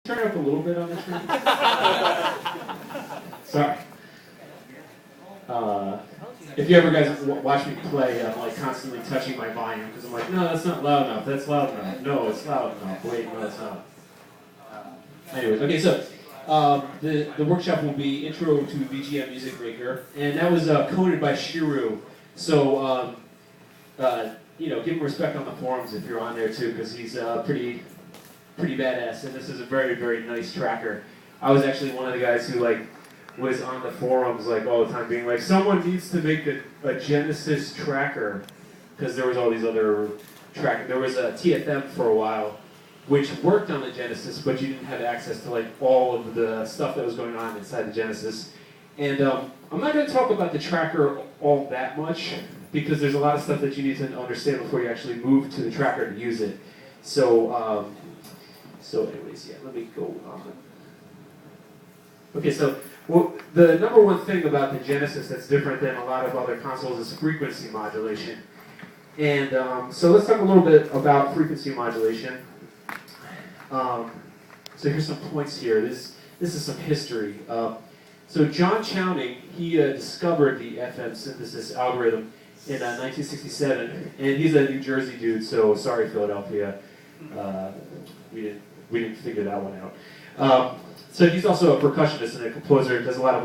Turn up a little bit on the screen. Sorry. If you ever guys watch me play, I'm like constantly touching my volume because I'm like, no, that's not loud enough. That's loud enough. No, it's loud enough. Wait, no, it's not. Anyways, okay, so the workshop will be Intro to VGM Music Maker, and that was coded by Shiru. So give him respect on the forums if you're on there too, because he's pretty badass, and this is a very, very nice tracker. I was actually one of the guys who was on the forums all the time being like, someone needs to make a Genesis tracker, because there was all these other trackers. There was a TFM for a while, which worked on the Genesis, but you didn't have access to all of the stuff that was going on inside the Genesis. And I'm not going to talk about the tracker all that much, because there's a lot of stuff that you need to understand before you actually move to the tracker to use it. So anyways, yeah, let me go on. Okay, so the number one thing about the Genesis that's different than a lot of other consoles is frequency modulation. And so let's talk a little bit about frequency modulation. So here's some points here. This is some history. So John Chowning, he discovered the FM synthesis algorithm in 1967, and he's a New Jersey dude, so sorry Philadelphia. We didn't figure that one out. So he's also a percussionist and a composer. Does a lot of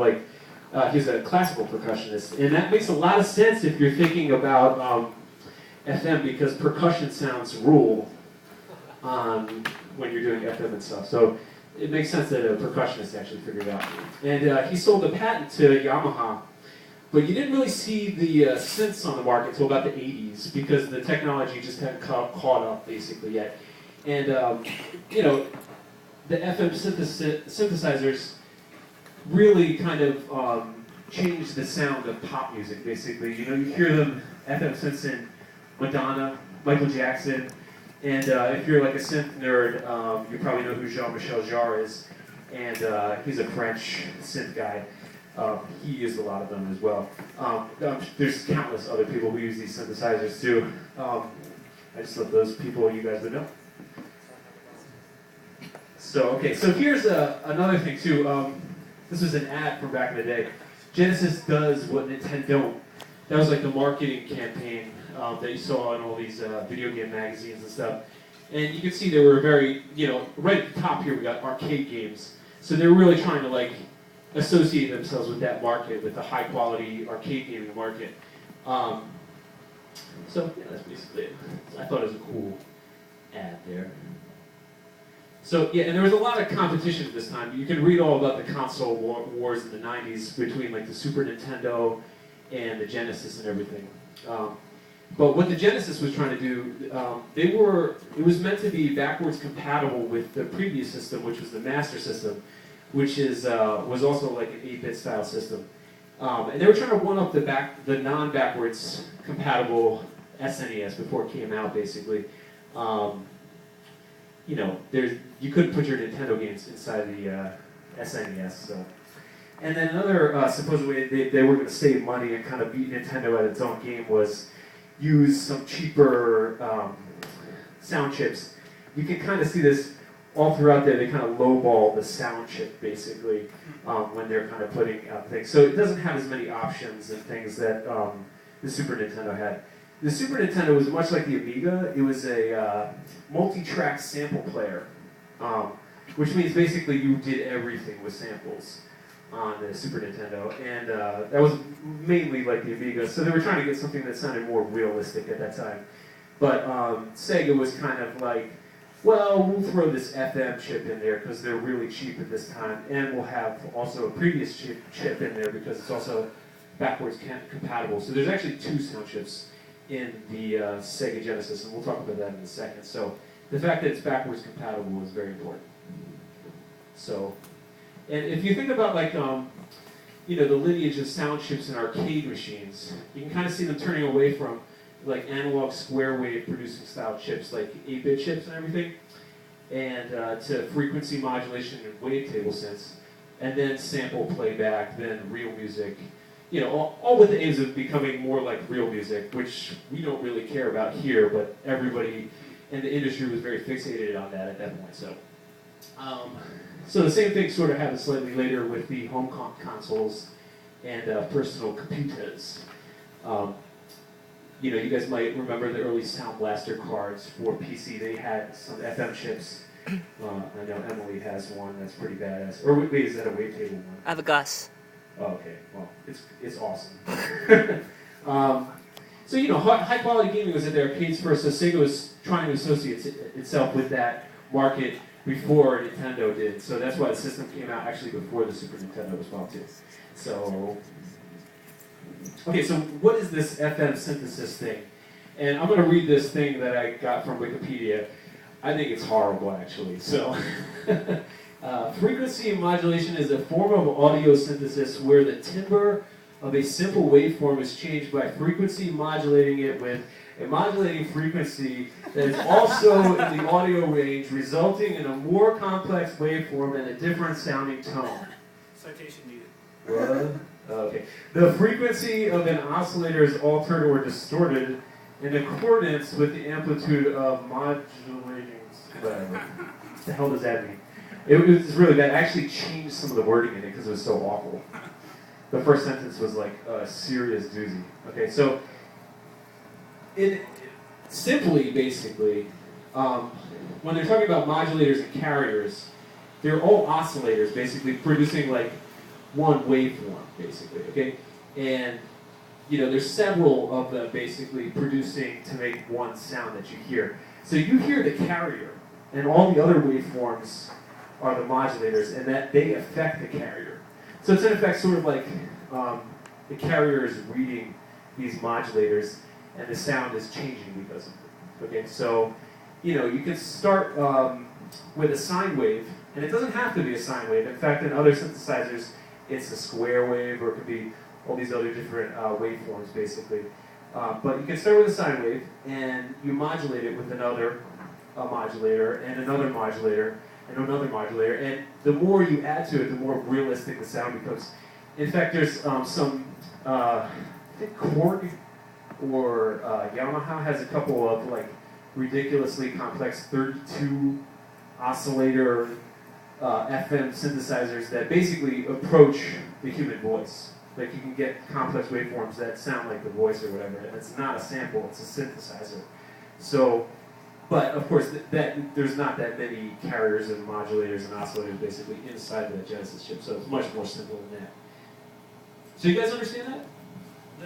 he's a classical percussionist, and that makes a lot of sense if you're thinking about FM, because percussion sounds rule when you're doing FM and stuff. So it makes sense that a percussionist actually figured it out. And he sold the patent to Yamaha, but you didn't really see the synths on the market until about the 80s, because the technology just hadn't caught up basically yet. And the FM synthesizers really kind of changed the sound of pop music, basically. You hear them, FM synths in Madonna, Michael Jackson, and if you're a synth nerd, you probably know who Jean-Michel Jarre is, and he's a French synth guy. He used a lot of them as well. There's countless other people who use these synthesizers too. I just love those people you guys would know. So here's another thing too. This was an ad from back in the day. Genesis does what Nintendo don't. That was the marketing campaign that you saw in all these video game magazines and stuff. And you can see they were very, right at the top here we got arcade games. So they were really trying to associate themselves with that market, with the high quality arcade gaming market. So yeah, that's basically it. I thought it was a cool ad there. So yeah, and there was a lot of competition at this time. You can read all about the console wars in the 90s between the Super Nintendo and the Genesis and everything. But what the Genesis was trying to do, it was meant to be backwards compatible with the previous system, which was the Master System, which was also an 8-bit style system. And they were trying to one-up the non-backwards compatible SNES before it came out, basically. You couldn't put your Nintendo games inside the SNES. So. And then another supposed way they were going to save money and kind of beat Nintendo at its own game was use some cheaper sound chips. You can kind of see this all throughout there. They kind of lowball the sound chip, basically, when they're kind of putting out things. So it doesn't have as many options and things that the Super Nintendo had. The Super Nintendo was much like the Amiga. It was a multi-track sample player, which means basically you did everything with samples on the Super Nintendo, and that was mainly like the Amiga, so they were trying to get something that sounded more realistic at that time. But Sega was kind of well, we'll throw this FM chip in there because they're really cheap at this time, and we'll have also a previous chip in there because it's also backwards compatible. So there's actually 2 sound chips in the Sega Genesis, and we'll talk about that in a second. So the fact that it's backwards compatible is very important. So, and if you think about the lineage of sound chips in arcade machines, you can kind of see them turning away from analog square wave producing style chips, 8-bit chips and everything, and to frequency modulation and wavetable synths, and then sample playback, then real music. All with the aims of becoming more like real music, which we don't really care about here, but everybody in the industry was very fixated on that at that point. So, So the same thing sort of happened slightly later with the home consoles and personal computers. You know, you guys might remember the early Sound Blaster cards for PC. They had some FM chips. I know Emily has one that's pretty badass. Or wait, is that a wavetable one? I have a Gus. Oh, okay. Well, it's awesome. So, you know, high quality gaming was at the arcades first, so Sega was trying to associate itself with that market before Nintendo did. So that's why the system came out actually before the Super Nintendo as well, too. So, okay, so what is this FM synthesis thing? And I'm going to read this thing that I got from Wikipedia. I think it's horrible, actually. So, frequency modulation is a form of audio synthesis where the timbre of a simple waveform is changed by frequency modulating it with a modulating frequency that is also in the audio range, resulting in a more complex waveform and a different sounding tone. Citation needed. What? Okay. The frequency of an oscillator is altered or distorted in accordance with the amplitude of modulating. Whatever. What the hell does that mean? It was really bad. I actually changed some of the wording in it because it was so awful. The first sentence was like a serious doozy. Okay, so simply, basically, when they're talking about modulators and carriers, they're all oscillators, basically producing like one waveform, basically. Okay, and you know there's several of them basically producing to make one sound that you hear. So you hear the carrier, and all the other waveforms are the modulators, and that they affect the carrier. So it's in effect sort of like the carrier is reading these modulators, and the sound is changing because of it. Okay, so you know you can start with a sine wave, and it doesn't have to be a sine wave. In fact, in other synthesizers, it's a square wave, or it could be all these other different waveforms, basically. But you can start with a sine wave, and you modulate it with another modulator, and another modulator, and another modulator, and the more you add to it, the more realistic the sound becomes. In fact, there's some, I think Korg or Yamaha has a couple of like ridiculously complex 32 oscillator FM synthesizers that basically approach the human voice. Like you can get complex waveforms that sound like the voice or whatever, and it's not a sample, it's a synthesizer. So, but of course, there's not that many carriers and modulators and oscillators basically inside the Genesis chip, so it's much more simple than that. So you guys understand that?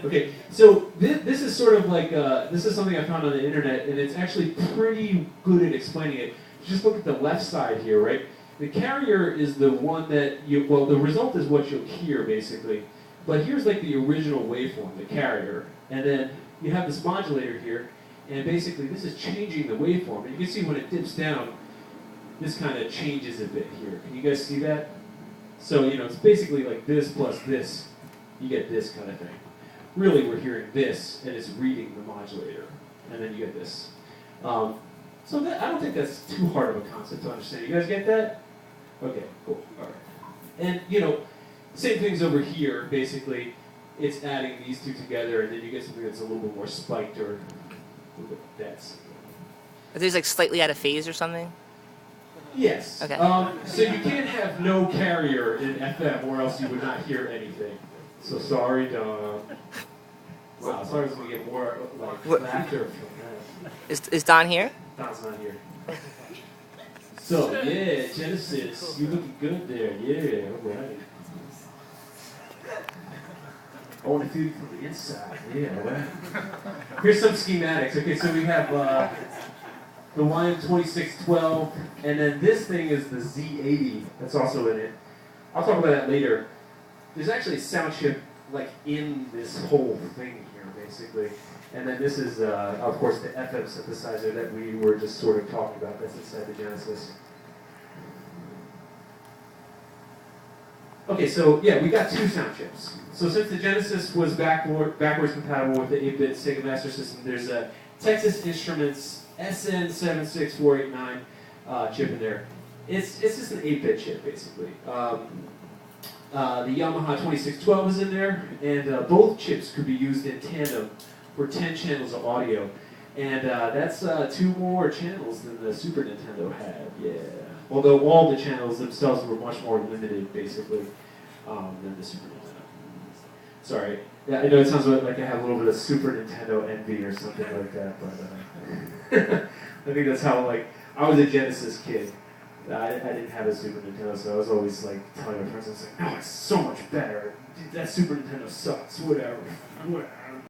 Okay, so this is sort of like, this is something I found on the internet, and it's actually pretty good at explaining it. Just look at the left side here, right? The carrier is the one that well, the result is what you'll hear, basically. But here's like the original waveform, the carrier. And then you have this modulator here, and basically this is changing the waveform. And you can see when it dips down, this kind of changes a bit here. Can you guys see that? So, you know, it's basically like this plus this. You get this kind of thing. Really, we're hearing this, and it's reading the modulator. And then you get this. So that, I don't think that's too hard of a concept to understand. You guys get that? Okay, cool. All right. And, you know, same things over here, basically. It's adding these two together, and then you get something that's a little bit more spiked or a little bit dense. Are these like slightly out of phase or something? Yes. Okay. So you can't have no carrier in FM, or else you would not hear anything. So sorry, Don. Wow, sorry if we get more like laughter from that. Is Don here? Don's not here. So yeah, Genesis, you looking good there. Yeah, all right. I want to feel it from the inside. Yeah, all right. Here's some schematics. Okay, so we have the YM2612, and then this thing is the Z80 that's also in it. I'll talk about that later. There's actually a sound chip like in this whole thing here, basically. And then this is, of course, the FM synthesizer that we were just sort of talking about. That's inside the Genesis. Okay, so yeah, we got two sound chips. So since the Genesis was backwards compatible with the 8-bit Sega Master System, there's a Texas Instruments SN76489 chip in there. It's just an 8-bit chip, basically. The Yamaha 2612 is in there, and both chips could be used in tandem for 10 channels of audio. And that's 2 more channels than the Super Nintendo had, yeah. Although all the channels themselves were much more limited, basically, than the Super Nintendo. Sorry, yeah, I know it sounds like I have a little bit of Super Nintendo envy or something like that, but I think that's how, like, I was a Genesis kid. I didn't have a Super Nintendo, so I was always like telling my friends, I was like, no, it's so much better. Dude, that Super Nintendo sucks. Whatever.